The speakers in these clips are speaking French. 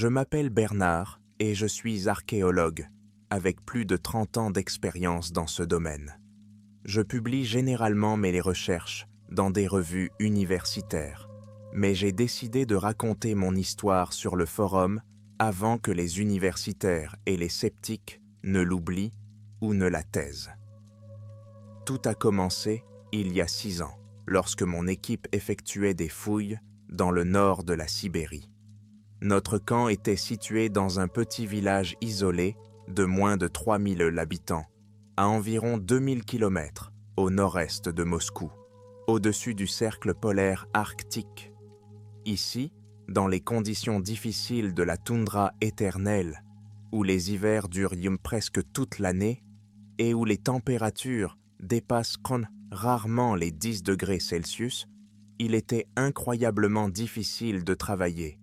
Je m'appelle Bernard et je suis archéologue, avec plus de 30 ans d'expérience dans ce domaine. Je publie généralement mes recherches dans des revues universitaires, mais j'ai décidé de raconter mon histoire sur le forum avant que les universitaires et les sceptiques ne l'oublient ou ne la taisent. Tout a commencé il y a 6 ans, lorsque mon équipe effectuait des fouilles dans le nord de la Sibérie. Notre camp était situé dans un petit village isolé de moins de 3000 habitants, à environ 2000 km au nord-est de Moscou, au-dessus du cercle polaire arctique. Ici, dans les conditions difficiles de la toundra éternelle, où les hivers durent presque toute l'année et où les températures dépassent rarement les 10 degrés Celsius, il était incroyablement difficile de travailler,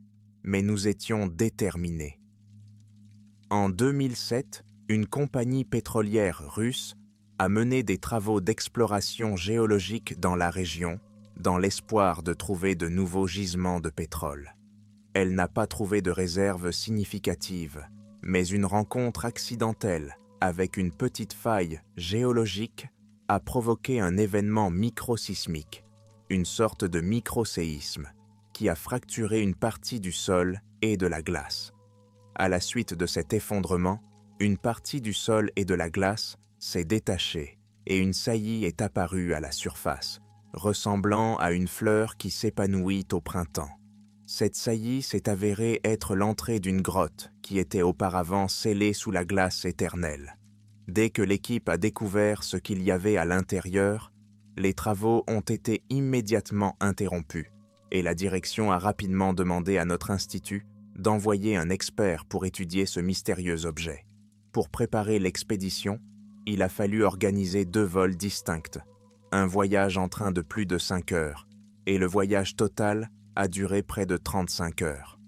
mais nous étions déterminés. En 2007, une compagnie pétrolière russe a mené des travaux d'exploration géologique dans la région, dans l'espoir de trouver de nouveaux gisements de pétrole. Elle n'a pas trouvé de réserve significative, mais une rencontre accidentelle avec une petite faille géologique a provoqué un événement microsismique, une sorte de microséisme, qui a fracturé une partie du sol et de la glace. À la suite de cet effondrement, une partie du sol et de la glace s'est détachée et une saillie est apparue à la surface, ressemblant à une fleur qui s'épanouit au printemps. Cette saillie s'est avérée être l'entrée d'une grotte qui était auparavant scellée sous la glace éternelle. Dès que l'équipe a découvert ce qu'il y avait à l'intérieur, les travaux ont été immédiatement interrompus et la direction a rapidement demandé à notre institut d'envoyer un expert pour étudier ce mystérieux objet. Pour préparer l'expédition, il a fallu organiser 2 vols distincts, un voyage en train de plus de 5 heures, et le voyage total a duré près de 35 heures.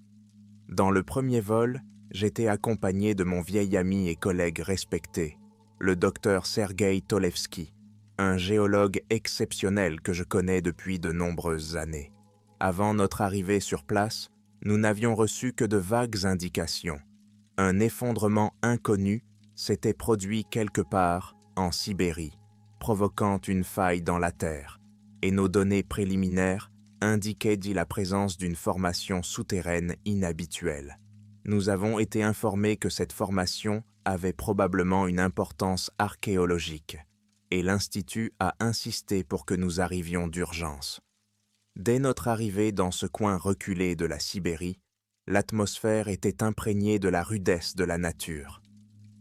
Dans le premier vol, j'étais accompagné de mon vieil ami et collègue respecté, le docteur Sergueï Tolevski, un géologue exceptionnel que je connais depuis de nombreuses années. Avant notre arrivée sur place, nous n'avions reçu que de vagues indications. Un effondrement inconnu s'était produit quelque part en Sibérie, provoquant une faille dans la terre, et nos données préliminaires indiquaient la présence d'une formation souterraine inhabituelle. Nous avons été informés que cette formation avait probablement une importance archéologique, et l'Institut a insisté pour que nous arrivions d'urgence. Dès notre arrivée dans ce coin reculé de la Sibérie, l'atmosphère était imprégnée de la rudesse de la nature.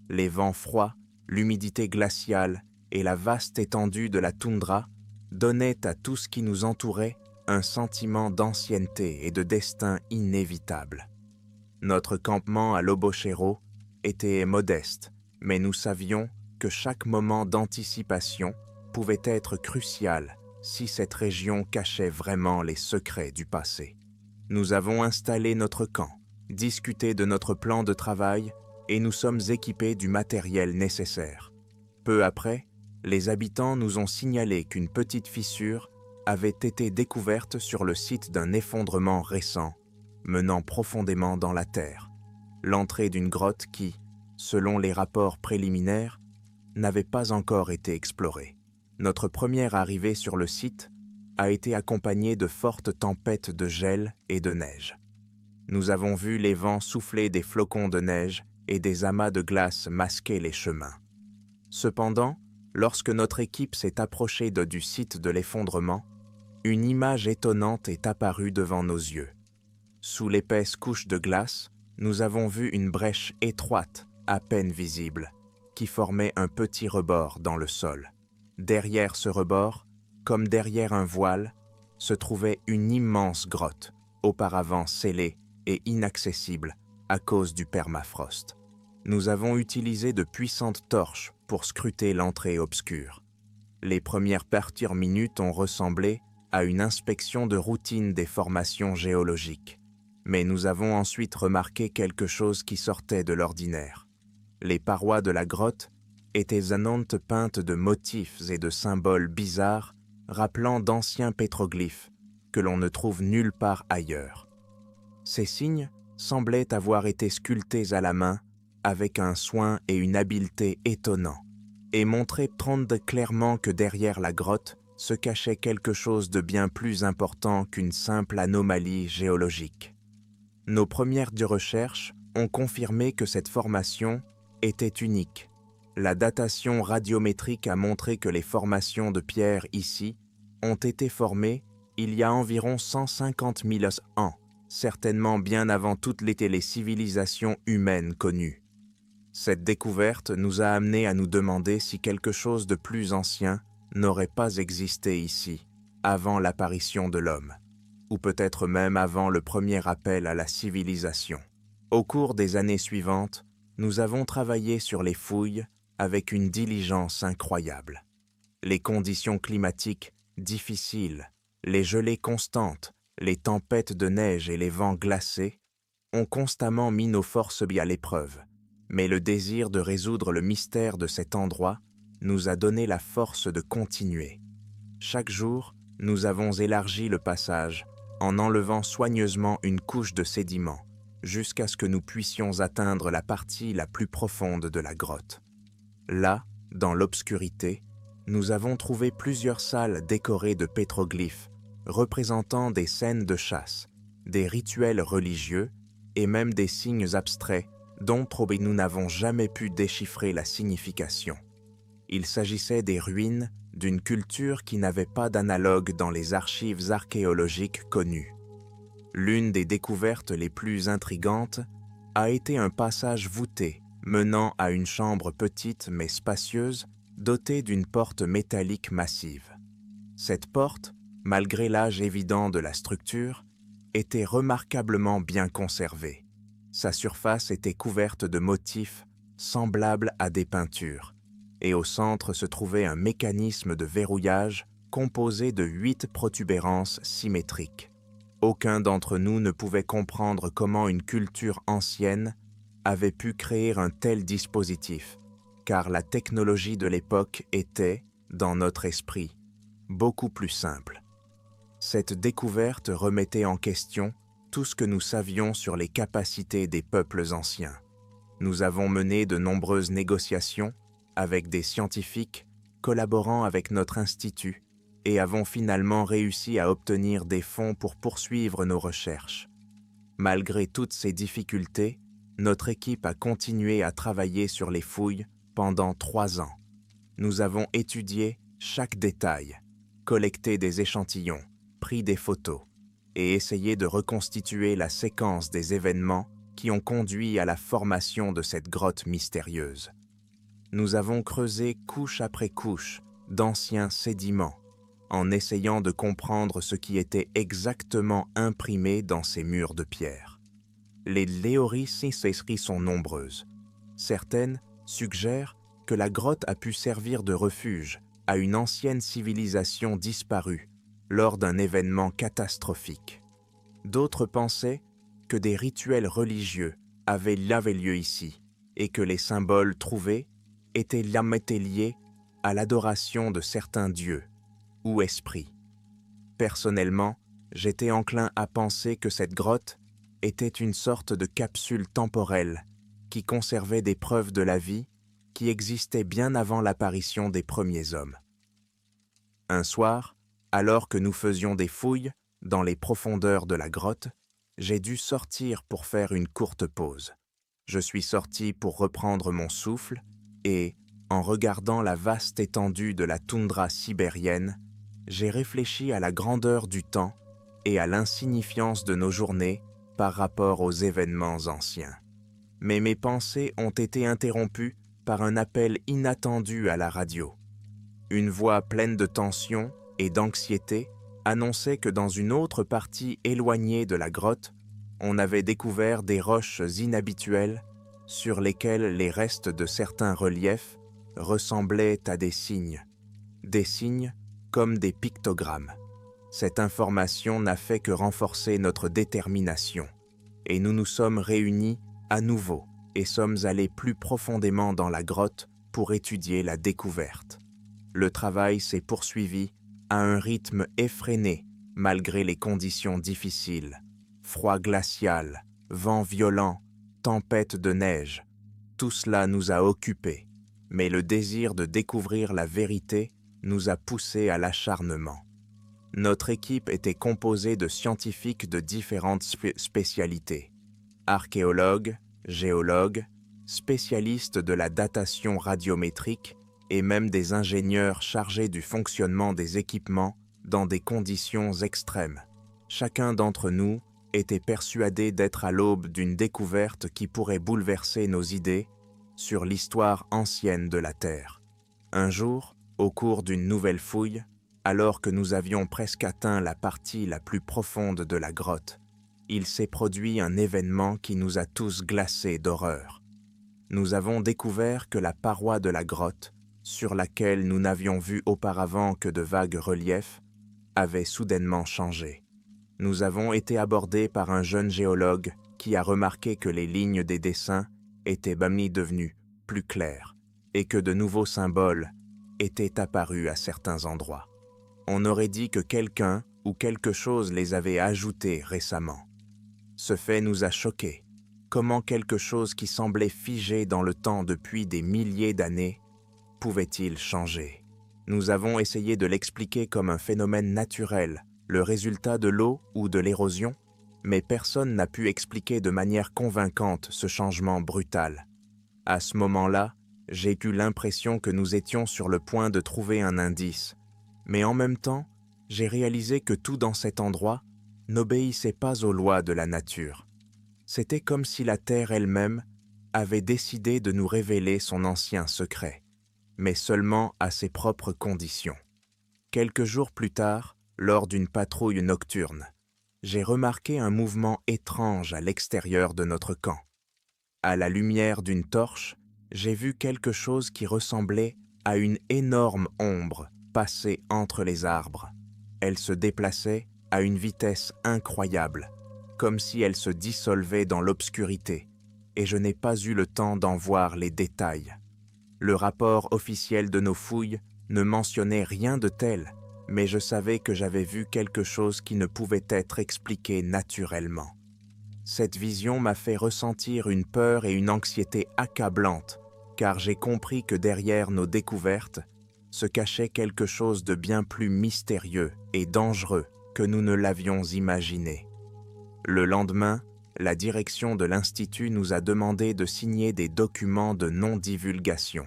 Les vents froids, l'humidité glaciale et la vaste étendue de la toundra donnaient à tout ce qui nous entourait un sentiment d'ancienneté et de destin inévitable. Notre campement à Lobochero était modeste, mais nous savions que chaque moment d'anticipation pouvait être crucial si cette région cachait vraiment les secrets du passé. Nous avons installé notre camp, discuté de notre plan de travail et nous sommes équipés du matériel nécessaire. Peu après, les habitants nous ont signalé qu'une petite fissure avait été découverte sur le site d'un effondrement récent, menant profondément dans la terre, l'entrée d'une grotte qui, selon les rapports préliminaires, n'avait pas encore été explorée. Notre première arrivée sur le site a été accompagnée de fortes tempêtes de gel et de neige. Nous avons vu les vents souffler des flocons de neige et des amas de glace masquer les chemins. Cependant, lorsque notre équipe s'est approchée du site de l'effondrement, une image étonnante est apparue devant nos yeux. Sous l'épaisse couche de glace, nous avons vu une brèche étroite, à peine visible, qui formait un petit rebord dans le sol. Derrière ce rebord, comme derrière un voile, se trouvait une immense grotte, auparavant scellée et inaccessible à cause du permafrost. Nous avons utilisé de puissantes torches pour scruter l'entrée obscure. Les premières minutes ont ressemblé à une inspection de routine des formations géologiques, mais nous avons ensuite remarqué quelque chose qui sortait de l'ordinaire. Les parois de la grotte étaient peintes de motifs et de symboles bizarres rappelant d'anciens pétroglyphes que l'on ne trouve nulle part ailleurs. Ces signes semblaient avoir été sculptés à la main avec un soin et une habileté étonnants, et montraient clairement que derrière la grotte se cachait quelque chose de bien plus important qu'une simple anomalie géologique. Nos premières recherches ont confirmé que cette formation était unique. La datation radiométrique a montré que les formations de pierre ici ont été formées il y a environ 150 000 ans, certainement bien avant toutes les civilisations humaines connues. Cette découverte nous a amenés à nous demander si quelque chose de plus ancien n'aurait pas existé ici, avant l'apparition de l'homme, ou peut-être même avant le premier appel à la civilisation. Au cours des années suivantes, nous avons travaillé sur les fouilles avec une diligence incroyable. Les conditions climatiques difficiles, les gelées constantes, les tempêtes de neige et les vents glacés ont constamment mis nos forces à l'épreuve, mais le désir de résoudre le mystère de cet endroit nous a donné la force de continuer. Chaque jour, nous avons élargi le passage en enlevant soigneusement une couche de sédiments jusqu'à ce que nous puissions atteindre la partie la plus profonde de la grotte. Là, dans l'obscurité, nous avons trouvé plusieurs salles décorées de pétroglyphes représentant des scènes de chasse, des rituels religieux et même des signes abstraits dont nous n'avons jamais pu déchiffrer la signification. Il s'agissait des ruines d'une culture qui n'avait pas d'analogue dans les archives archéologiques connues. L'une des découvertes les plus intrigantes a été un passage voûté menant à une chambre petite mais spacieuse dotée d'une porte métallique massive. Cette porte, malgré l'âge évident de la structure, était remarquablement bien conservée. Sa surface était couverte de motifs semblables à des peintures, et au centre se trouvait un mécanisme de verrouillage composé de 8 protubérances symétriques. Aucun d'entre nous ne pouvait comprendre comment une culture ancienne avait pu créer un tel dispositif, car la technologie de l'époque était, dans notre esprit, beaucoup plus simple. Cette découverte remettait en question tout ce que nous savions sur les capacités des peuples anciens. Nous avons mené de nombreuses négociations avec des scientifiques collaborant avec notre institut et avons finalement réussi à obtenir des fonds pour poursuivre nos recherches. Malgré toutes ces difficultés, notre équipe a continué à travailler sur les fouilles pendant 3 ans. Nous avons étudié chaque détail, collecté des échantillons, pris des photos et essayé de reconstituer la séquence des événements qui ont conduit à la formation de cette grotte mystérieuse. Nous avons creusé couche après couche d'anciens sédiments en essayant de comprendre ce qui était exactement imprimé dans ces murs de pierre. Les théories sont nombreuses. Certaines suggèrent que la grotte a pu servir de refuge à une ancienne civilisation disparue lors d'un événement catastrophique. D'autres pensaient que des rituels religieux avaient lieu ici et que les symboles trouvés étaient liés à l'adoration de certains dieux ou esprits. Personnellement, j'étais enclin à penser que cette grotte était une sorte de capsule temporelle qui conservait des preuves de la vie qui existait bien avant l'apparition des premiers hommes. Un soir, alors que nous faisions des fouilles dans les profondeurs de la grotte, j'ai dû sortir pour faire une courte pause. Je suis sorti pour reprendre mon souffle et, en regardant la vaste étendue de la toundra sibérienne, j'ai réfléchi à la grandeur du temps et à l'insignifiance de nos journées par rapport aux événements anciens. Mais mes pensées ont été interrompues par un appel inattendu à la radio. Une voix pleine de tension et d'anxiété annonçait que dans une autre partie éloignée de la grotte, on avait découvert des roches inhabituelles sur lesquelles les restes de certains reliefs ressemblaient à des signes comme des pictogrammes. Cette information n'a fait que renforcer notre détermination, et nous nous sommes réunis à nouveau et sommes allés plus profondément dans la grotte pour étudier la découverte. Le travail s'est poursuivi à un rythme effréné malgré les conditions difficiles, froid glacial, vents violents, tempêtes de neige, tout cela nous a occupés, mais le désir de découvrir la vérité nous a poussés à l'acharnement. Notre équipe était composée de scientifiques de différentes spécialités, archéologues, géologues, spécialistes de la datation radiométrique et même des ingénieurs chargés du fonctionnement des équipements dans des conditions extrêmes. Chacun d'entre nous était persuadé d'être à l'aube d'une découverte qui pourrait bouleverser nos idées sur l'histoire ancienne de la Terre. Un jour, au cours d'une nouvelle fouille, alors que nous avions presque atteint la partie la plus profonde de la grotte, il s'est produit un événement qui nous a tous glacés d'horreur. Nous avons découvert que la paroi de la grotte, sur laquelle nous n'avions vu auparavant que de vagues reliefs, avait soudainement changé. Nous avons été abordés par un jeune géologue qui a remarqué que les lignes des dessins étaient devenues plus claires et que de nouveaux symboles étaient apparus à certains endroits. On aurait dit que quelqu'un ou quelque chose les avait ajoutés récemment. Ce fait nous a choqués. Comment quelque chose qui semblait figé dans le temps depuis des milliers d'années pouvait-il changer? Nous avons essayé de l'expliquer comme un phénomène naturel, le résultat de l'eau ou de l'érosion, mais personne n'a pu expliquer de manière convaincante ce changement brutal. À ce moment-là, j'ai eu l'impression que nous étions sur le point de trouver un indice, mais en même temps, j'ai réalisé que tout dans cet endroit n'obéissait pas aux lois de la nature. C'était comme si la Terre elle-même avait décidé de nous révéler son ancien secret, mais seulement à ses propres conditions. Quelques jours plus tard, lors d'une patrouille nocturne, j'ai remarqué un mouvement étrange à l'extérieur de notre camp. À la lumière d'une torche, j'ai vu quelque chose qui ressemblait à une énorme ombre passer entre les arbres. Elle se déplaçait à une vitesse incroyable, comme si elle se dissolvait dans l'obscurité, et je n'ai pas eu le temps d'en voir les détails. Le rapport officiel de nos fouilles ne mentionnait rien de tel, mais je savais que j'avais vu quelque chose qui ne pouvait être expliqué naturellement. Cette vision m'a fait ressentir une peur et une anxiété accablantes, car j'ai compris que derrière nos découvertes se cachait quelque chose de bien plus mystérieux et dangereux que nous ne l'avions imaginé. Le lendemain, la direction de l'Institut nous a demandé de signer des documents de non-divulgation.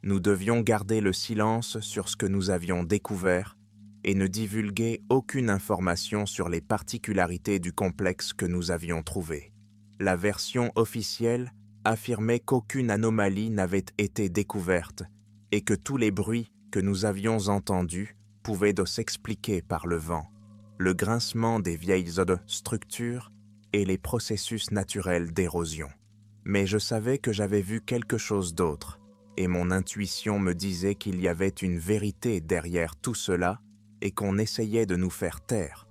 Nous devions garder le silence sur ce que nous avions découvert et ne divulguer aucune information sur les particularités du complexe que nous avions trouvé. La version officielle affirmait qu'aucune anomalie n'avait été découverte et que tous les bruits que nous avions entendus pouvaient s'expliquer par le vent, le grincement des vieilles structures et les processus naturels d'érosion. Mais je savais que j'avais vu quelque chose d'autre, et mon intuition me disait qu'il y avait une vérité derrière tout cela et qu'on essayait de nous faire taire.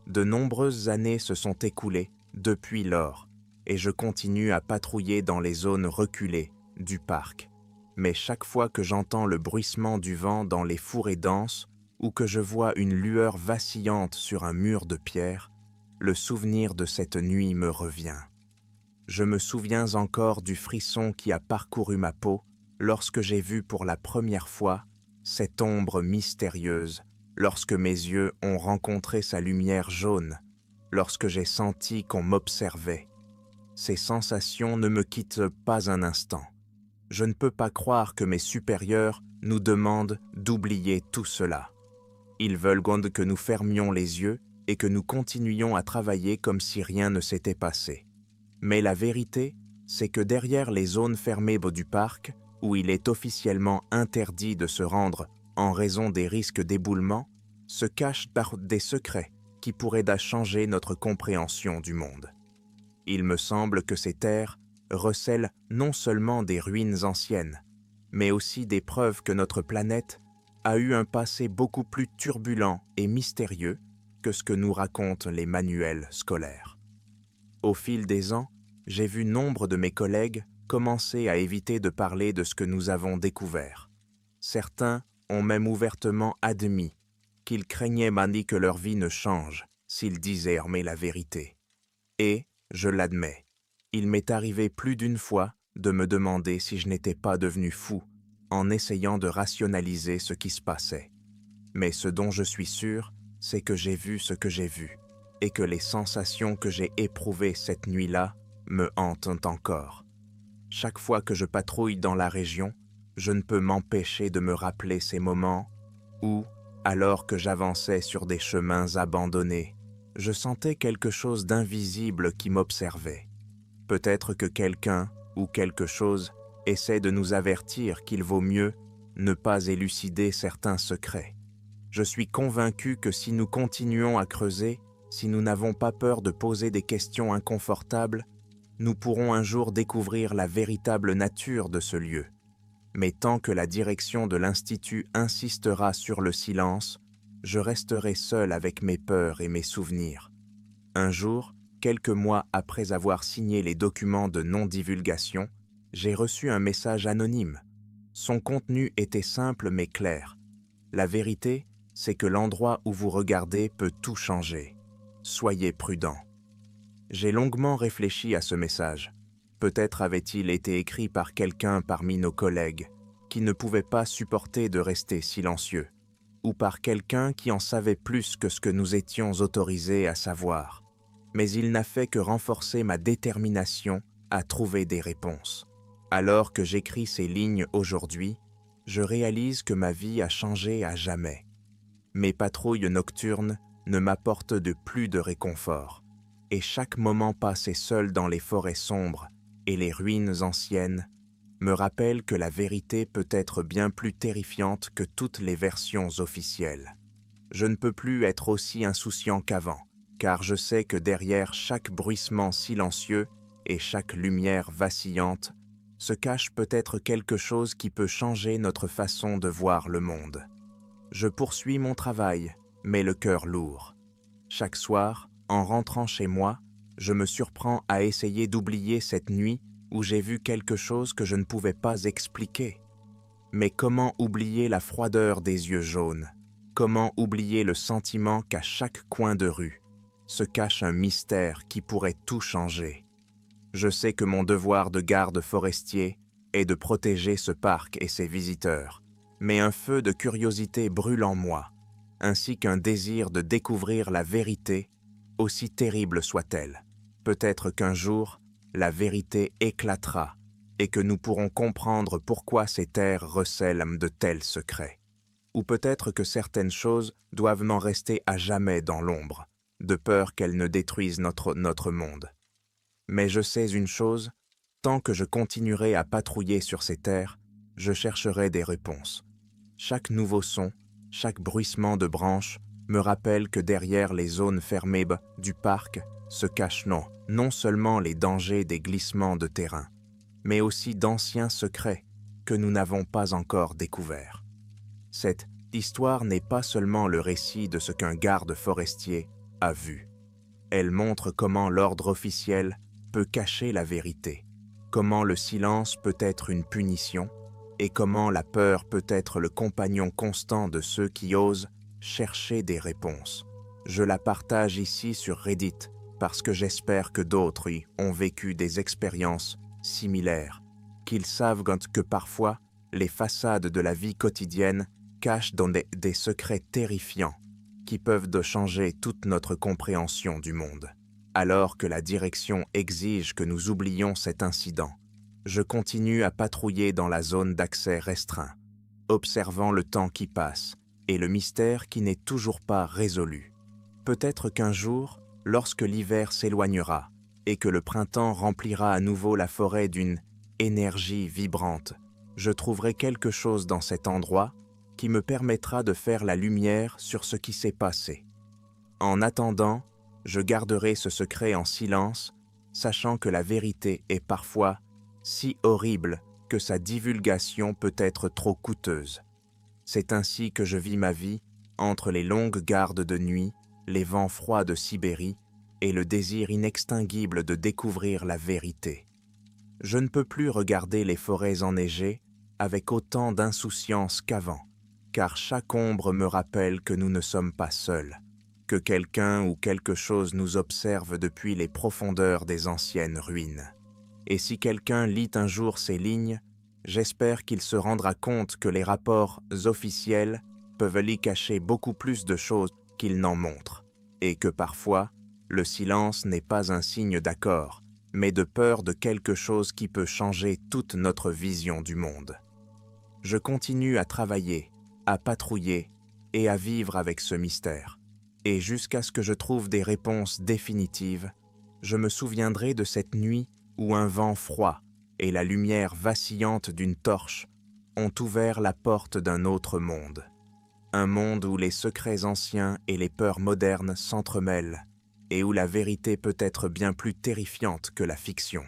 De nombreuses années se sont écoulées depuis lors, et je continue à patrouiller dans les zones reculées du parc. Mais chaque fois que j'entends le bruissement du vent dans les fourrés denses ou que je vois une lueur vacillante sur un mur de pierre, le souvenir de cette nuit me revient. Je me souviens encore du frisson qui a parcouru ma peau lorsque j'ai vu pour la première fois cette ombre mystérieuse, lorsque mes yeux ont rencontré sa lumière jaune, lorsque j'ai senti qu'on m'observait. Ces sensations ne me quittent pas un instant. Je ne peux pas croire que mes supérieurs nous demandent d'oublier tout cela. Ils veulent que nous fermions les yeux et que nous continuions à travailler comme si rien ne s'était passé. Mais la vérité, c'est que derrière les zones fermées du parc, où il est officiellement interdit de se rendre en raison des risques d'éboulement, se cachent des secrets qui pourraient changer notre compréhension du monde. Il me semble que ces terres recèlent non seulement des ruines anciennes, mais aussi des preuves que notre planète a eu un passé beaucoup plus turbulent et mystérieux que ce que nous racontent les manuels scolaires. Au fil des ans, j'ai vu nombre de mes collègues commencer à éviter de parler de ce que nous avons découvert. Certains ont même ouvertement admis qu'ils craignaient que leur vie ne change s'ils disaient la vérité. Et Je l'admets. Il m'est arrivé plus d'une fois de me demander si je n'étais pas devenu fou en essayant de rationaliser ce qui se passait. Mais ce dont je suis sûr, c'est que j'ai vu ce que j'ai vu, et que les sensations que j'ai éprouvées cette nuit-là me hantent encore. Chaque fois que je patrouille dans la région, je ne peux m'empêcher de me rappeler ces moments où, alors que j'avançais sur des chemins abandonnés, je sentais quelque chose d'invisible qui m'observait. Peut-être que quelqu'un ou quelque chose essaie de nous avertir qu'il vaut mieux ne pas élucider certains secrets. Je suis convaincu que si nous continuons à creuser, si nous n'avons pas peur de poser des questions inconfortables, nous pourrons un jour découvrir la véritable nature de ce lieu. Mais tant que la direction de l'Institut insistera sur le silence, je resterai seul avec mes peurs et mes souvenirs. Un jour, quelques mois après avoir signé les documents de non-divulgation, j'ai reçu un message anonyme. Son contenu était simple mais clair. La vérité, c'est que l'endroit où vous regardez peut tout changer. Soyez prudent. J'ai longuement réfléchi à ce message. Peut-être avait-il été écrit par quelqu'un parmi nos collègues qui ne pouvait pas supporter de rester silencieux, ou par quelqu'un qui en savait plus que ce que nous étions autorisés à savoir. Mais il n'a fait que renforcer ma détermination à trouver des réponses. Alors que j'écris ces lignes aujourd'hui, je réalise que ma vie a changé à jamais. Mes patrouilles nocturnes ne m'apportent plus de réconfort, et chaque moment passé seul dans les forêts sombres et les ruines anciennes me rappelle que la vérité peut être bien plus terrifiante que toutes les versions officielles. Je ne peux plus être aussi insouciant qu'avant, car je sais que derrière chaque bruissement silencieux et chaque lumière vacillante se cache peut-être quelque chose qui peut changer notre façon de voir le monde. Je poursuis mon travail, mais le cœur lourd. Chaque soir, en rentrant chez moi, je me surprends à essayer d'oublier cette nuit où j'ai vu quelque chose que je ne pouvais pas expliquer. Mais comment oublier la froideur des yeux jaunes? Comment oublier le sentiment qu'à chaque coin de rue se cache un mystère qui pourrait tout changer? Je sais que mon devoir de garde forestier est de protéger ce parc et ses visiteurs, mais un feu de curiosité brûle en moi, ainsi qu'un désir de découvrir la vérité, aussi terrible soit-elle. Peut-être qu'un jour, la vérité éclatera et que nous pourrons comprendre pourquoi ces terres recèlent de tels secrets. Ou peut-être que certaines choses doivent en rester à jamais dans l'ombre, de peur qu'elles ne détruisent notre monde. Mais je sais une chose, tant que je continuerai à patrouiller sur ces terres, je chercherai des réponses. Chaque nouveau son, chaque bruissement de branches me rappelle que derrière les zones fermées du parc se cachent non seulement les dangers des glissements de terrain, mais aussi d'anciens secrets que nous n'avons pas encore découverts. Cette histoire n'est pas seulement le récit de ce qu'un garde forestier a vu. Elle montre comment l'ordre officiel peut cacher la vérité, comment le silence peut être une punition et comment la peur peut être le compagnon constant de ceux qui osent chercher des réponses. Je la partage ici sur Reddit parce que j'espère que d'autres y ont vécu des expériences similaires, qu'ils savent que parfois les façades de la vie quotidienne cachent dans des secrets terrifiants qui peuvent changer toute notre compréhension du monde. Alors que la direction exige que nous oublions cet incident, je continue à patrouiller dans la zone d'accès restreint, observant le temps qui passe et le mystère qui n'est toujours pas résolu. Peut-être qu'un jour, lorsque l'hiver s'éloignera et que le printemps remplira à nouveau la forêt d'une énergie vibrante, je trouverai quelque chose dans cet endroit qui me permettra de faire la lumière sur ce qui s'est passé. En attendant, je garderai ce secret en silence, sachant que la vérité est parfois si horrible que sa divulgation peut être trop coûteuse. C'est ainsi que je vis ma vie, entre les longues gardes de nuit, les vents froids de Sibérie et le désir inextinguible de découvrir la vérité. Je ne peux plus regarder les forêts enneigées avec autant d'insouciance qu'avant, car chaque ombre me rappelle que nous ne sommes pas seuls, que quelqu'un ou quelque chose nous observe depuis les profondeurs des anciennes ruines. Et si quelqu'un lit un jour ces lignes, j'espère qu'il se rendra compte que les rapports officiels peuvent y cacher beaucoup plus de choses qu'ils n'en montrent, et que parfois, le silence n'est pas un signe d'accord, mais de peur de quelque chose qui peut changer toute notre vision du monde. Je continue à travailler, à patrouiller et à vivre avec ce mystère. Et jusqu'à ce que je trouve des réponses définitives, je me souviendrai de cette nuit où un vent froid et la lumière vacillante d'une torche ont ouvert la porte d'un autre monde. Un monde où les secrets anciens et les peurs modernes s'entremêlent et où la vérité peut être bien plus terrifiante que la fiction.